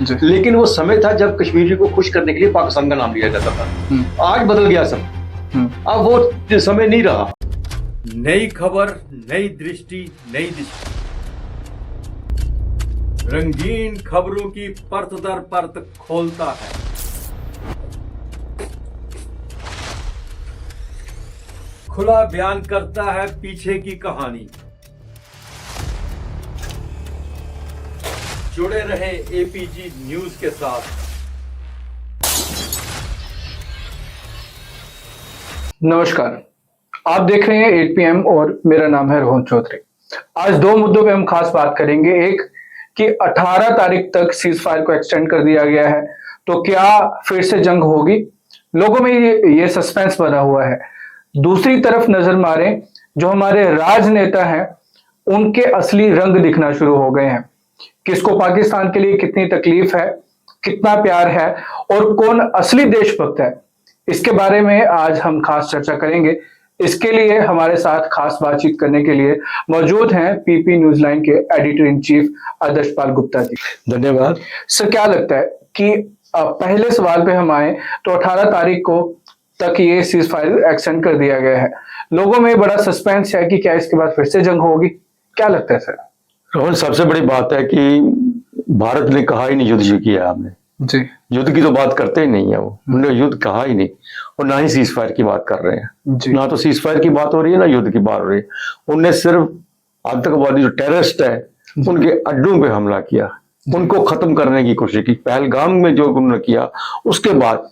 लेकिन वो समय था जब कश्मीरी को खुश करने के लिए पाकिस्तान का नाम लिया जाता था। आज बदल गया सब, अब वो समय नहीं रहा। नई खबर, नई दृष्टि, नई दिशा, रंगीन खबरों की परत दर परत खोलता है। खुला बयान करता है पीछे की कहानी। जुड़े रहे एपीजी न्यूज के साथ। नमस्कार, आप देख रहे हैं 8 PM और मेरा नाम है रोहन चौधरी। आज दो मुद्दों पे हम खास बात करेंगे। एक कि 18 तारीख तक सीज फायर को एक्सटेंड कर दिया गया है, तो क्या फिर से जंग होगी? लोगों में ये सस्पेंस बना हुआ है। दूसरी तरफ नजर मारें, जो हमारे राजनेता हैं उनके असली रंग दिखना शुरू हो गए हैं। किसको पाकिस्तान के लिए कितनी तकलीफ है, कितना प्यार है और कौन असली देशभक्त है, इसके बारे में आज हम खास चर्चा करेंगे। इसके लिए हमारे साथ खास बातचीत करने के लिए मौजूद हैं पीपी न्यूज लाइन के एडिटर इन चीफ आदर्श पाल गुप्ता जी। धन्यवाद सर। क्या लगता है कि पहले सवाल पे हम आए तो 18 तारीख को तक ये सीज फायर एक्सटेंड कर दिया गया है। लोगों में बड़ा सस्पेंस है कि क्या इसके बाद फिर से जंग होगी? क्या लगता है सर? रोहन, सबसे बड़ी बात है कि भारत ने कहा ही नहीं युद्ध जो किया आपने जी। युद्ध की तो बात करते ही नहीं है वो, उन्होंने युद्ध कहा ही नहीं और ना ही सीज फायर की बात कर रहे हैं जी। ना तो सीज फायर की बात हो रही है ना युद्ध की बात हो रही है। उनने सिर्फ आतंकवादी जो टेररिस्ट है उनके अड्डों पे हमला किया, उनको खत्म करने की कोशिश की। पहलगाम में जो उन्होंने किया उसके बाद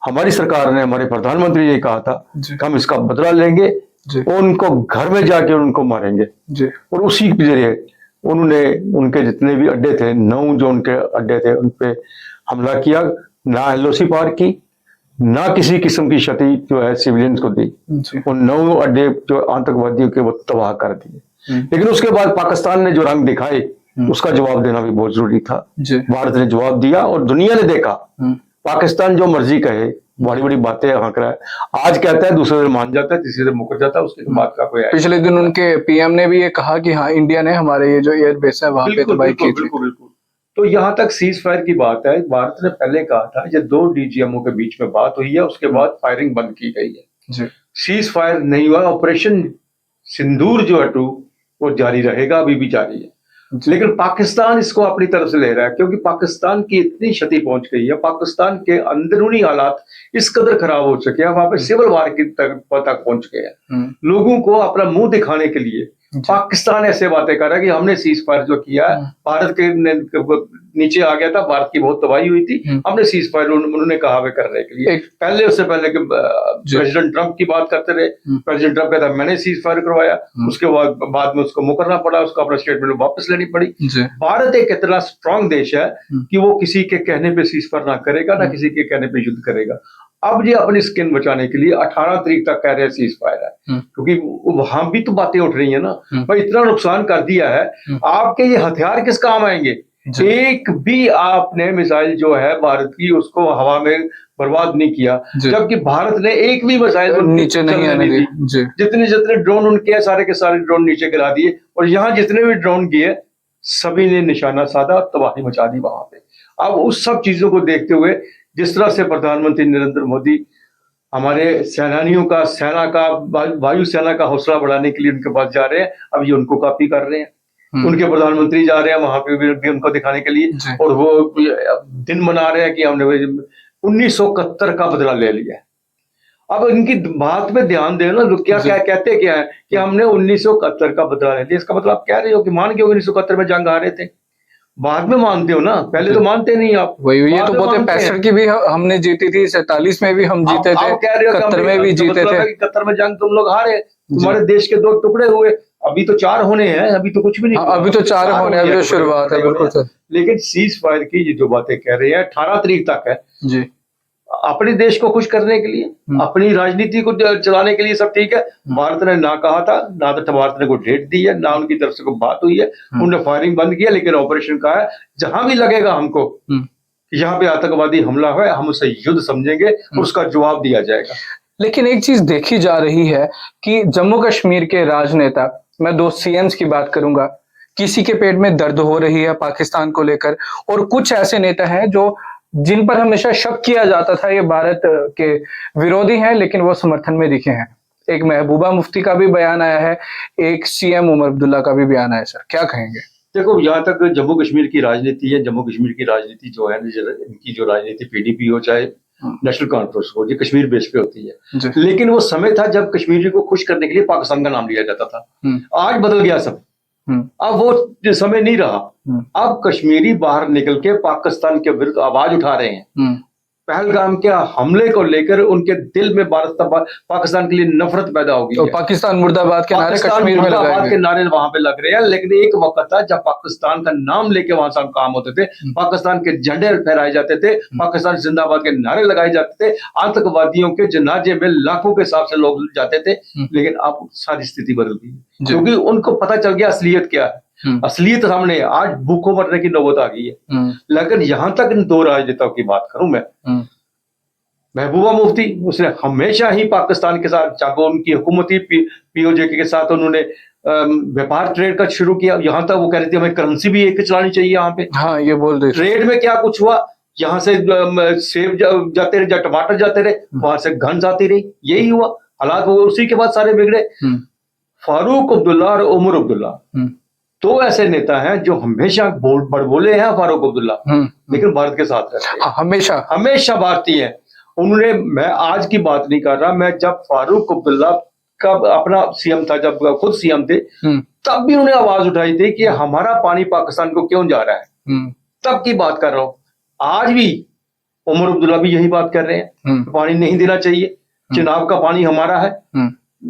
हमारी सरकार ने, हमारे प्रधानमंत्री ने कहा था कि हम इसका बदला लेंगे और उनको घर में जाके उनको मारेंगे जी। और उसी के जरिए उन्होंने उनके जितने भी अड्डे थे, 9 जो उनके अड्डे थे उन पे हमला किया। ना एलओसी पार की, ना किसी किस्म की क्षति जो है सिविलियंस को दी। उन 9 अड्डे जो आतंकवादियों के वो तबाह कर दिए। लेकिन उसके बाद पाकिस्तान ने जो रंग दिखाए उसका जवाब देना भी बहुत जरूरी था। भारत ने जवाब दिया और दुनिया ने देखा। पाकिस्तान जो मर्जी कहे, बड़ी बड़ी बातें हाँक रहा है, आज कहता है दूसरे दिन मान जाता है, तीसरे दिन मुकर जाता है, उसके बात का कोई। पिछले दिन उनके पीएम ने भी ये कहा कि हाँ, इंडिया ने हमारे ये जो एयर बेस है वहां पे तबाही की थी। बिल्कुल। तो यहाँ तक सीज फायर की बात है। भारत ने पहले कहा था ये 2 डीजीएमओ के बीच में बात हुई है, उसके बाद फायरिंग बंद की गई है। सीज फायर नहीं हुआ। ऑपरेशन सिंदूर जो है वो जारी रहेगा, अभी भी जारी है। लेकिन पाकिस्तान इसको अपनी तरफ से ले रहा है क्योंकि पाकिस्तान की इतनी क्षति पहुंच गई है। पाकिस्तान के अंदरूनी हालात इस कदर खराब हो चुके हैं, वहां पे सिविल वार की तक पहुंच गए हैं। लोगों को अपना मुंह दिखाने के लिए पाकिस्तान ऐसे बातें कर रहा है कि हमने सीज फायर जो किया है, भारत के नीचे आ गया था, भारत की बहुत तबाही हुई थी, हमने सीज फायर उन्होंने कहा वे करने के लिए। पहले उससे पहले कि प्रेसिडेंट ट्रंप की बात करते रहे, प्रेसिडेंट ट्रंप कहता मैंने सीज फायर करवाया, उसके बाद में उसको मुकरना पड़ा, उसको अपना स्टेटमेंट वापस लेनी पड़ी। भारत एक इतना स्ट्रांग देश है कि वो किसी के कहने पे सीज फायर ना करेगा, ना किसी के कहने पे युद्ध करेगा। अब ये अपनी स्किन बचाने के लिए 18 तारीख तक कह रहे हैं सीज फायर है, क्योंकि वहां भी तो बातें उठ रही है ना भाई, इतना नुकसान कर दिया है, आपके ये हथियार किस काम आएंगे? एक भी आपने मिसाइल जो है भारत की उसको हवा में बर्बाद नहीं किया, जबकि भारत ने एक भी मिसाइल नीचे नहीं आने दी। जितने ड्रोन उनके सारे के सारे ड्रोन नीचे गिरा दिए और यहाँ जितने भी ड्रोन किए सभी ने निशाना साधा, तबाही मचा दी वहां पे। अब उस सब चीजों को देखते हुए जिस तरह से प्रधानमंत्री नरेंद्र मोदी हमारे सेनानियों का, सेना का, वायुसेना का हौसला बढ़ाने के लिए उनके पास जा रहे हैं, अब ये उनको कॉपी कर रहे हैं। उनके प्रधानमंत्री जा रहे हैं वहां पे भी उनको दिखाने के लिए और वो दिन मना रहे हैं कि हमने 1971 का बदला ले लिया। अब इनकी बात में ध्यान देना, लोग क्या कहते क्या है कि हमने 1971 का बदला ले लिया। इसका मतलब आप कह रहे हो कि मान के 1971 में जंग आ रहे थे, बाद में मानते हो ना, पहले तो मानते नहीं आप। वही ये तो बोलते 65 की भी हमने जीती थी, 47 में भी हम जीते थे, 71 में भी जीते थे। 71 में जंग तुम लोग हारे, तुम्हारे देश के 2 टुकड़े हुए, अभी तो 4 होने हैं, अभी तो कुछ भी नहीं। अभी तो 4 होने, अभी तो शुरुआत है। बिल्कुल सर। लेकिन सीज फायर की ये जो बातें कह रहे हैं 18 तारीख तक है जी, अपने देश को खुश करने के लिए, अपनी राजनीति को चलाने के लिए सब ठीक है। भारत ने ना कहा था, ना तो भारत ने कोई डेट दी है, ना उनकी तरफ से कोई बात हुई है। उन्होंने फायरिंग बंद किया, लेकिन ऑपरेशन कहा है जहां भी लगेगा हमको यहाँ पे आतंकवादी हमला है, हम उसे युद्ध समझेंगे और उसका जवाब दिया जाएगा। लेकिन एक चीज देखी जा रही है कि जम्मू कश्मीर के राजनेता, मैं 2 CMs की बात करूंगा, किसी के पेट में दर्द हो रही है पाकिस्तान को लेकर, और कुछ ऐसे नेता हैं जो जिन पर हमेशा शक किया जाता था ये भारत के विरोधी हैं, लेकिन वो समर्थन में दिखे हैं। एक महबूबा मुफ्ती का भी बयान आया है, एक सीएम उमर अब्दुल्ला का भी बयान आया। सर क्या कहेंगे? देखो, यहाँ तक जम्मू कश्मीर की राजनीति है, जम्मू कश्मीर की राजनीति जो है, इनकी जो राजनीति पीडीपी हो चाहे नेशनल कॉन्फ्रेंस हो, ये कश्मीर बेस पे होती है। लेकिन वो समय था जब कश्मीरी को खुश करने के लिए पाकिस्तान का नाम लिया जाता था। आज बदल गया सब। अब वो समय नहीं रहा। अब कश्मीरी बाहर निकल के पाकिस्तान के विरुद्ध आवाज उठा रहे हैं। पहलगाम के हमले को लेकर उनके दिल में पाकिस्तान के लिए नफरत पैदा हो गई है। पाकिस्तान मुर्दाबाद के नारे कश्मीर में लगाए के नारे वहां पे लग रहे हैं। लेकिन एक वक्त था जब पाकिस्तान का नाम लेके वहां से काम होते थे, पाकिस्तान के झंडे फहराए जाते थे, पाकिस्तान जिंदाबाद के नारे लगाए जाते थे, आतंकवादियों के जनाजे में लाखों के हिसाब से लोग जाते थे। लेकिन अब सारी स्थिति बदल गई, क्योंकि उनको पता चल गया असलियत क्या है। असलियत सामने आज भूखों मरने की नौबत आ गई है। लेकिन यहां तक इन दो राजनेताओं की बात करूं मैं, महबूबा मुफ्ती, उसने हमेशा ही पाकिस्तान के साथ, चाहे उनकी हुकूमती पीओजे के साथ उन्होंने व्यापार ट्रेड का शुरू किया। यहां तक वो कह रही थी हमें करेंसी भी एक चलानी चाहिए यहाँ पे। हाँ, ये बोल रहे। ट्रेड में क्या कुछ हुआ, यहाँ से सेब जाते रहे, टमाटर जाते रहे, वहां से गन्स आती रही, यही हुआ हालात। वो उसी के बाद सारे बिगड़े। फारूक अब्दुल्ला और उमर अब्दुल्ला तो ऐसे नेता हैं जो हमेशा बड़बोले हैं। फारूक अब्दुल्ला लेकिन भारत के साथ रहते हैं, हमेशा भारतीय हैं। उन्होंने, मैं आज की बात नहीं कर रहा, मैं जब फारूक अब्दुल्ला का अपना सीएम था, जब खुद सीएम थे, तब भी उन्होंने आवाज उठाई थी कि हमारा पानी पाकिस्तान को क्यों जा रहा है। तब की बात कर रहा हूं। आज भी उमर अब्दुल्ला भी यही बात कर रहे हैं, पानी नहीं देना चाहिए, चिनाब का पानी हमारा है।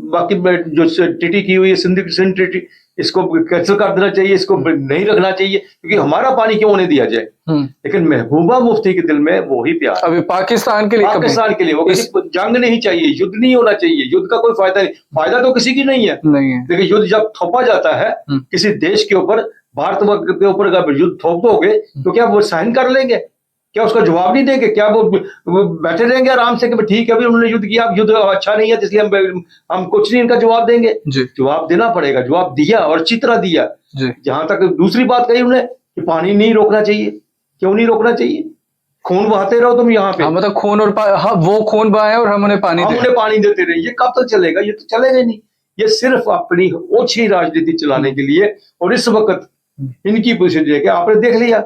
बाकी जो टीटी की हुई है, सिंध टीटी, इसको कैंसिल कर देना चाहिए, इसको नहीं रखना चाहिए, क्योंकि हमारा पानी क्यों होने दिया जाए। लेकिन महबूबा मुफ्ती के दिल में वही प्यार अभी पाकिस्तान के लिए वो किसी जंग नहीं चाहिए, युद्ध नहीं होना चाहिए, युद्ध का कोई फायदा नहीं, फायदा तो किसी की नहीं है। लेकिन युद्ध जब थोपा जाता है किसी देश के ऊपर, भारत के ऊपर अगर युद्ध थोप दोगे तो क्या वो सहन कर लेंगे? क्या उसका जवाब नहीं देंगे? क्या वो बैठे रहेंगे आराम से कि ठीक है, अभी उन्होंने युद्ध किया, अब युद्ध अच्छा नहीं है इसलिए हम कुछ नहीं इनका जवाब देंगे? जवाब देना पड़ेगा। जवाब दिया और अच्छी तरह दिया। जहां तक दूसरी बात कही उन्होंने कि पानी नहीं रोकना चाहिए, क्यों नहीं रोकना चाहिए? खून बहाते रहो तुम यहाँ पे। मतलब खून और वो खून बहाए और हम उन्हें पानी देते रहे, ये कब तक चलेगा? ये तो चलेगा नहीं। ये सिर्फ अपनी ओछी राजनीति चलाने के लिए। और इस वक्त इनकी पोजीशन है कि आपने देख लिया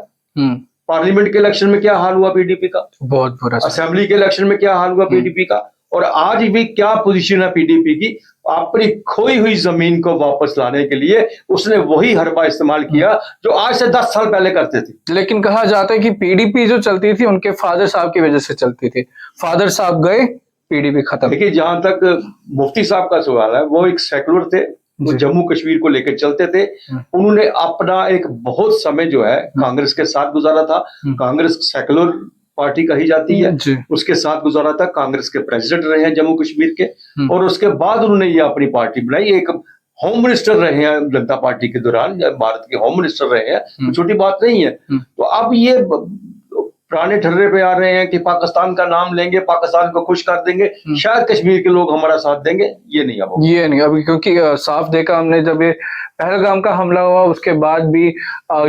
पार्लियामेंट के इलेक्शन में क्या हाल हुआ पीडीपी का, बहुत बुरा। असेंबली के इलेक्शन में क्या हाल हुआ पीडीपी का, और आज भी क्या पोजीशन है पीडीपी की। अपनी खोई हुई जमीन को वापस लाने के लिए उसने वही हरबा इस्तेमाल किया जो आज से 10 साल पहले करते थे। लेकिन कहा जाता है कि पीडीपी जो चलती थी उनके फादर साहब की वजह से चलती थी। फादर साहब गए, पीडीपी खत्म। देखिए, जहां तक मुफ्ती साहब का सवाल है, वो एक सेकुलर थे, वो जम्मू कश्मीर को लेकर चलते थे। उन्होंने अपना एक बहुत समय जो है कांग्रेस के साथ गुजारा था। कांग्रेस सेकुलर पार्टी कही जाती है, उसके साथ गुजारा था। कांग्रेस के प्रेसिडेंट रहे हैं जम्मू कश्मीर के, और उसके बाद उन्होंने ये अपनी पार्टी बनाई। एक होम मिनिस्टर रहे हैं जनता पार्टी के दौरान, भारत के होम मिनिस्टर रहे हैं, छोटी बात नहीं है। तो अब ये पुराने ठर्रे पे आ रहे हैं कि पाकिस्तान का नाम लेंगे, पाकिस्तान को खुश कर देंगे, शायद कश्मीर के लोग हमारा साथ देंगे। ये नहीं अभी, क्योंकि साफ देखा हमने जब ये पहलगाम का हमला हुआ उसके बाद भी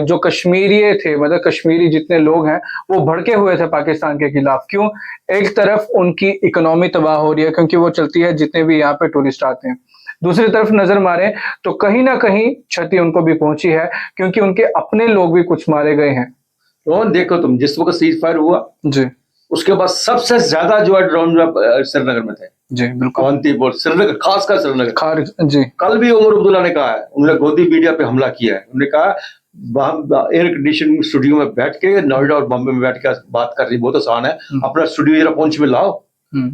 जो कश्मीरी थे, मतलब कश्मीरी जितने लोग हैं, वो भड़के हुए थे पाकिस्तान के खिलाफ। क्यों? एक तरफ उनकी इकोनॉमी तबाह हो रही है क्योंकि वो चलती है जितने भी यहाँ पे टूरिस्ट आते हैं। दूसरी तरफ नजर मारे तो कहीं ना कहीं क्षति उनको भी पहुंची है, क्योंकि उनके अपने लोग भी कुछ मारे गए हैं। तो देखो तुम, जिस वक्त सीज फायर हुआ जी, उसके बाद सबसे ज्यादा जो है ड्रोन श्रीनगर में थे। जी बिल्कुल, श्रीनगर, खासकर श्रीनगर। जी, कल भी उमर अब्दुल्ला ने कहा है, उन्होंने गोदी मीडिया पे हमला किया है। उन्होंने कहा एयर कंडीशन स्टूडियो में बैठ के, नोएडा और बॉम्बे में बैठ के बात करनी बहुत आसान है, अपना स्टूडियो जरा पुंछ में लाओ,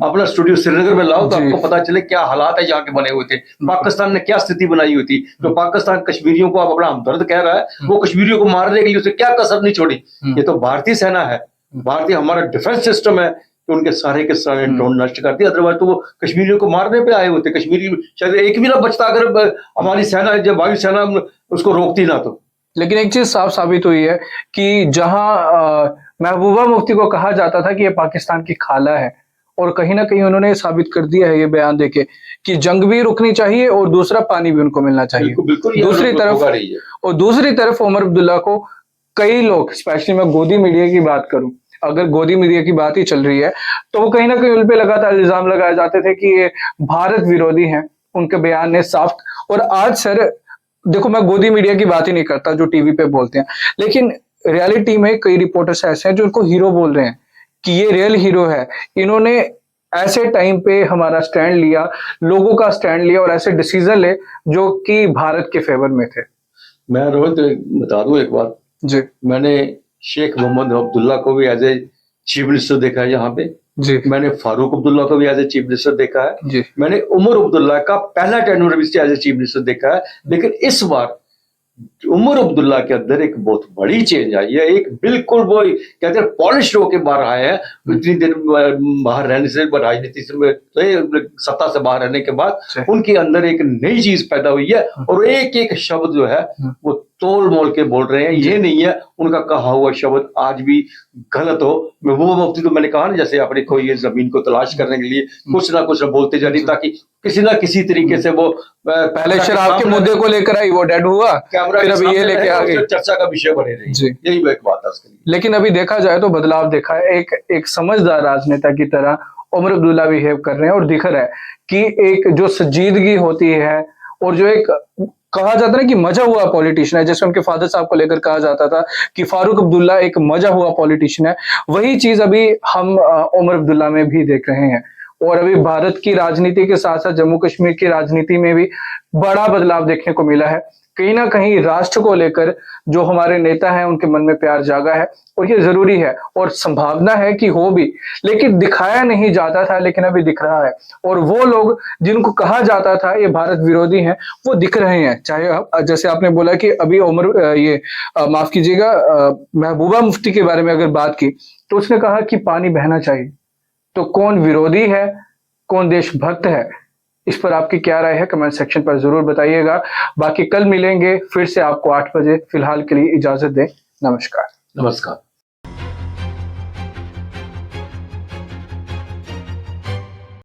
अपना स्टूडियो श्रीनगर में लाओ, तो आपको पता चले क्या हालात है यहाँ के बने हुए थे, पाकिस्तान ने क्या स्थिति बनाई हुई थी। तो पाकिस्तान कश्मीरियों को अब अपना हमदर्द कह रहा है, वो कश्मीरियों को मारने के लिए उसे क्या कसर नहीं छोड़ी। ये तो भारतीय सेना है, भारतीय हमारा डिफेंस सिस्टम है, तो उनके सारे के सारे ड्रोन नष्ट कर दिया। अदरवाइज तो वो कश्मीरियों को मारने पे आए होते। कश्मीरी शायद एक भी ना बचता अगर हमारी सेना, जब वायुसेना उसको रोकती ना तो। लेकिन एक चीज साफ साबित हुई है कि जहां महबूबा मुफ्ती को कहा जाता था कि ये पाकिस्तान की खाला है, और कहीं ना कहीं उन्होंने साबित कर दिया है ये बयान देके कि जंग भी रुकनी चाहिए और दूसरा पानी भी उनको मिलना चाहिए। बिल्कुल दूसरी तरफ उमर अब्दुल्ला को कई लोग, स्पेशली मैं गोदी मीडिया की बात करूं, अगर गोदी मीडिया की बात ही चल रही है तो वो कहीं ना कहीं उन पे लगातार इल्जाम लगाए जाते थे कि ये भारत विरोधी हैं। उनके बयान ने साफ, और आज सर देखो, मैं गोदी मीडिया की बात ही नहीं करता जो टीवी पे बोलते हैं, लेकिन रियलिटी में कई रिपोर्टर्स ऐसे हैं जो उनको हीरो बोल रहे हैं कि ये रियल हीरो है। इन्होंने ऐसे टाइम पे हमारा स्टैंड लिया, लोगों का स्टैंड लिया और ऐसे डिसीजन ले जो कि भारत के फेवर में थे। मैं रोहित बता दूं एक बात जी, मैंने शेख मोहम्मद अब्दुल्ला को भी एज ए चीफ मिनिस्टर देखा है यहाँ पे जी, मैंने फारूक अब्दुल्ला को भी एज ए चीफ मिनिस्टर देखा है जी, मैंने उमर अब्दुल्ला का पहला टेन्योर भी एज ए चीफ मिनिस्टर देखा है। लेकिन इस बार उमर अब्दुल्ला के अंदर एक बहुत बड़ी चेंज आई है। एक बिल्कुल वो कहते हैं पॉलिश होके बाहर आए हैं। इतनी देर बाहर रहने से, राजनीति से, सत्ता से बाहर रहने के बाद उनके अंदर एक नई चीज पैदा हुई है और एक एक शब्द जो है वो तोल मोल के बोल रहे हैं। ये नहीं है उनका कहा हुआ शब्द आज भी गलत हो। महबूबा मुफ्ती तो मैंने कहा ना, जैसे अपने कोई जमीन को तलाश करने के लिए कुछ ना कुछ बोलते जा रही, ताकि किसी ना किसी तरीके से वो पहले शराब के मुद्दे को लेकर आई, वो डेड हुआ, फिर अभी ये लेके आ गई, चर्चा का विषय बने रही। यही एक बात है उसके लिए। लेकिन अभी देखा जाए तो बदलाव देखा है, एक समझदार राजनेता की तरह उमर अब्दुल्ला बिहेव कर रहे हैं और दिख रहा है कि एक जो संजीदगी होती है और जो एक कहा जाता है ना कि मजा हुआ पॉलिटिशियन है, जैसे उनके फादर साहब को लेकर कहा जाता था कि फारूक अब्दुल्ला एक मजा हुआ पॉलिटिशियन है, वही चीज अभी हम उमर अब्दुल्ला में भी देख रहे हैं। और अभी भारत की राजनीति के साथ साथ जम्मू कश्मीर की राजनीति में भी बड़ा बदलाव देखने को मिला है। कहीं ना कहीं राष्ट्र को लेकर जो हमारे नेता हैं उनके मन में प्यार जागा है और ये जरूरी है और संभावना है कि हो भी, लेकिन दिखाया नहीं जाता था, लेकिन अभी दिख रहा है। और वो लोग जिनको कहा जाता था ये भारत विरोधी हैं वो दिख रहे हैं। चाहे जैसे आपने बोला कि अभी माफ कीजिएगा, महबूबा मुफ्ती के बारे में अगर बात की तो उसने कहा कि पानी बहना चाहिए। तो कौन विरोधी है, कौन देशभक्त है, इस पर आपकी क्या राय है कमेंट सेक्शन पर जरूर बताइएगा। बाकी कल मिलेंगे फिर से आपको 8 बजे। फिलहाल के लिए इजाजत दें। नमस्कार। नमस्कार।